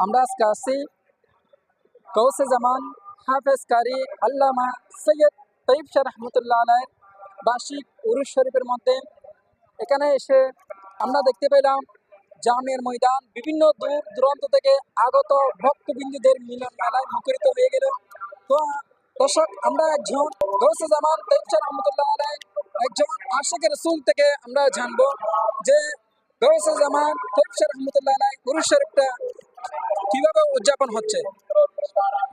আমরা আজকে আছি গৌসে জামান হাফেজ কারি আল্লামা সৈয়দ তৈয়ব শাহ রহমতুল্লাহ আলাইহির বার্ষিক উরুস শরীফের মধ্যে এখানে এসে আমরা দেখতে পেলাম জামিয়ার ময়দান বিভিন্ন দূর দূরান্ত থেকে আগত ভক্তবিন্দুদের মিলন মেলায় মুখরিত হয়ে গেল। তো দর্শক, আমরা একজন গৌসে জামান তৈয়ব শাহ রহমতুল্লাহ আলাইহি একজন আশিকে রাসূল থেকে আমরা জানবো যে গৌসে জামান তৈয়ব শাহ রহমতুল্লাহ আলাইহি উরুস শরীফটা কিভাবে উদযাপন হচ্ছে।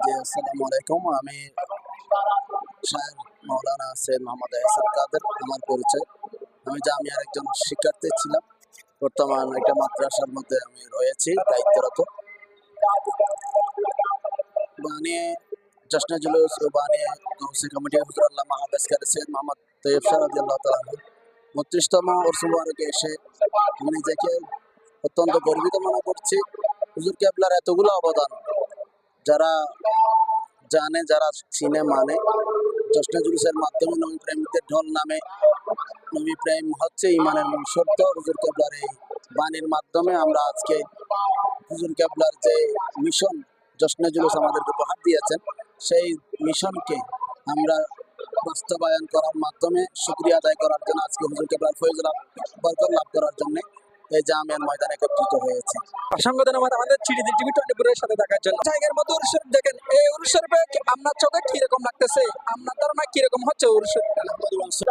জি, আসসালামু আলাইকুম। আমি শায়েখ মাওলানা সৈয়দ মোহাম্মদ এহসান কাদের। আমার পরিচয়, আমি জামিয়ার একজন শিক্ষার্থী ছিলাম। বর্তমান একটা মাদ্রাসার মধ্যে আমি রয়েছি দায়িত্বরত। বানিয়ে জশ্নে জুলুস ও বানিয়ে গৌসে কমিটি হুজুর আল্লামা হাফেজ কারি সৈয়দ মোহাম্মদ তৈয়ব শাহ রাদিয়াল্লাহু তাআলা আনহু ৩২তম উরস মুবারকে এসে আমি নিজেকে অত্যন্ত গর্বিত মনে করছি। হুজুর কেবলার এতগুলো অবদান যারা জানে, যারা চিনে মানে, জশ্নে জুলুসের মাধ্যমে নবী প্রেমিকদের ঢল নামে। নবী প্রেম হচ্ছে ইমানের মূল শর্ত। হুজুর কেবলার এই বাণীর মাধ্যমে আমরা আজকে হুজুর কেবলার যে মিশন জশ্নে জুলুস আমাদেরকে উপহার দিয়েছেন, সেই মিশনকে আমরা বাস্তবায়ন করার মাধ্যমে শুকরিয়া আদায় করার জন্য আজকে হুজুর কেবলার ফয়জ লাভ বরকত লাভ করার জন্য এই জামিয়ার ময়দানে একত্রিত হয়েছে। অসংখ্য ধন্যবাদ আমাদের চিড়িদি টিভি 24 এর সাথে থাকার জন্য। জায়গার মধ্যে উরুস শরীফ দেখেন, এই উরুস শরীফে আপনার চোখে কিরকম লাগতেছে, আপনার ধারণা কিরকম হচ্ছে উরুস শরীফ?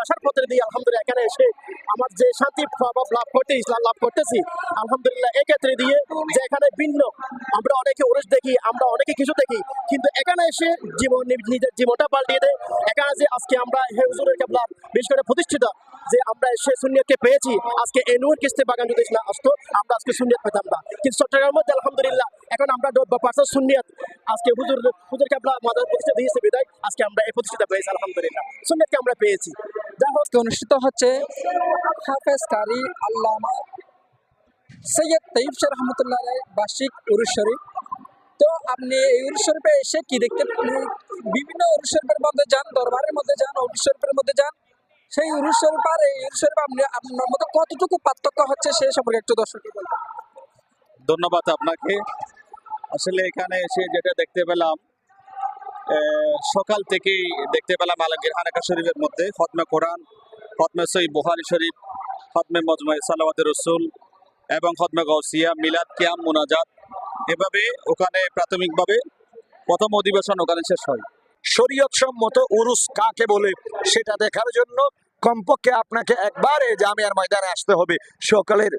আসার পথে দিয়ে আলহামদুলিল্লাহ এখানে এসে আমার যে শান্তি লাভ করতে ইসলাম লাভ করতেছি আলহামদুলিল্লাহ। এক্ষেত্রে দিয়ে যে এখানে ভিন্ন, আমরা অনেকে উরুস দেখি, আমরা অনেকে কিছু দেখি, কিন্তু এখানে এসে জীবন নিজের জীবনটা পাল্টিয়ে দেয়। এখানে যে আজকে আমরা হুজুরের কেবলা বিশেষ করে প্রতিষ্ঠিত যে আমরা সে সুন্নিয়তকে পেয়েছি। আজকে এই নূর কিস্তি বাগান যদি না আসতো আমরা আজকে সুন্নিয়ত পেতাম না, কিন্তু চট্টগ্রামের মধ্যে আলহামদুলিল্লাহ এখন আমরা 90% সুন্নিয়ত। আজকে হুজুর কেবলা আমাদের প্রতিষ্ঠা দিয়েছে বিদায় আজকে আমরা এই প্রতিষ্ঠা পেয়েছি আলহামদুলিল্লাহ, সুন্নিয়তকে আমরা পেয়েছি। আজকে অনুষ্ঠিত হচ্ছে হাফেজ কারি আল্লামা সৈয়দ তৈয়ব শাহ রহমতুল্লাহ আলাইহির বার্ষিক উরুস শরীফ। তো আপনি এই উরুস শরীফে এসে কি দেখতে পেলেন? বিভিন্ন উরুস শরীফের মধ্যে যান, দরবারের মধ্যে যান, উরুস শরীফের মধ্যে যান, সেই উরুস শরীফ আর এই উরুস শরীফ আপনি আপনার মধ্যে কতটুকু পার্থক্য হচ্ছে সে সম্পর্কে একটু দর্শককে বলবেন। ধন্যবাদ আপনাকে। আসলে এখানে এসে যেটা দেখতে পেলাম, সকাল থেকেই দেখতে পেলাম আলমগীর হানাকা শরীফের মধ্যে খতমে কোরআন, খতমে সহিহ বুখারী শরীফ, খতমে মজমুয়ে সালাওয়াতে রসুল এবং খতমে গাউসিয়া, মিলাদ, কিয়াম, মুনাজাত, এভাবে ওখানে প্রাথমিকভাবে প্রথম অধিবেশন ওখানে শেষ হয়। শরীয়ত সম্মত উরুস কাকে বলে সেটা দেখার জন্য কমপক্ষে আপনাকে একবার এই জামিয়ার ময়দানে আসতে হবে। সকালের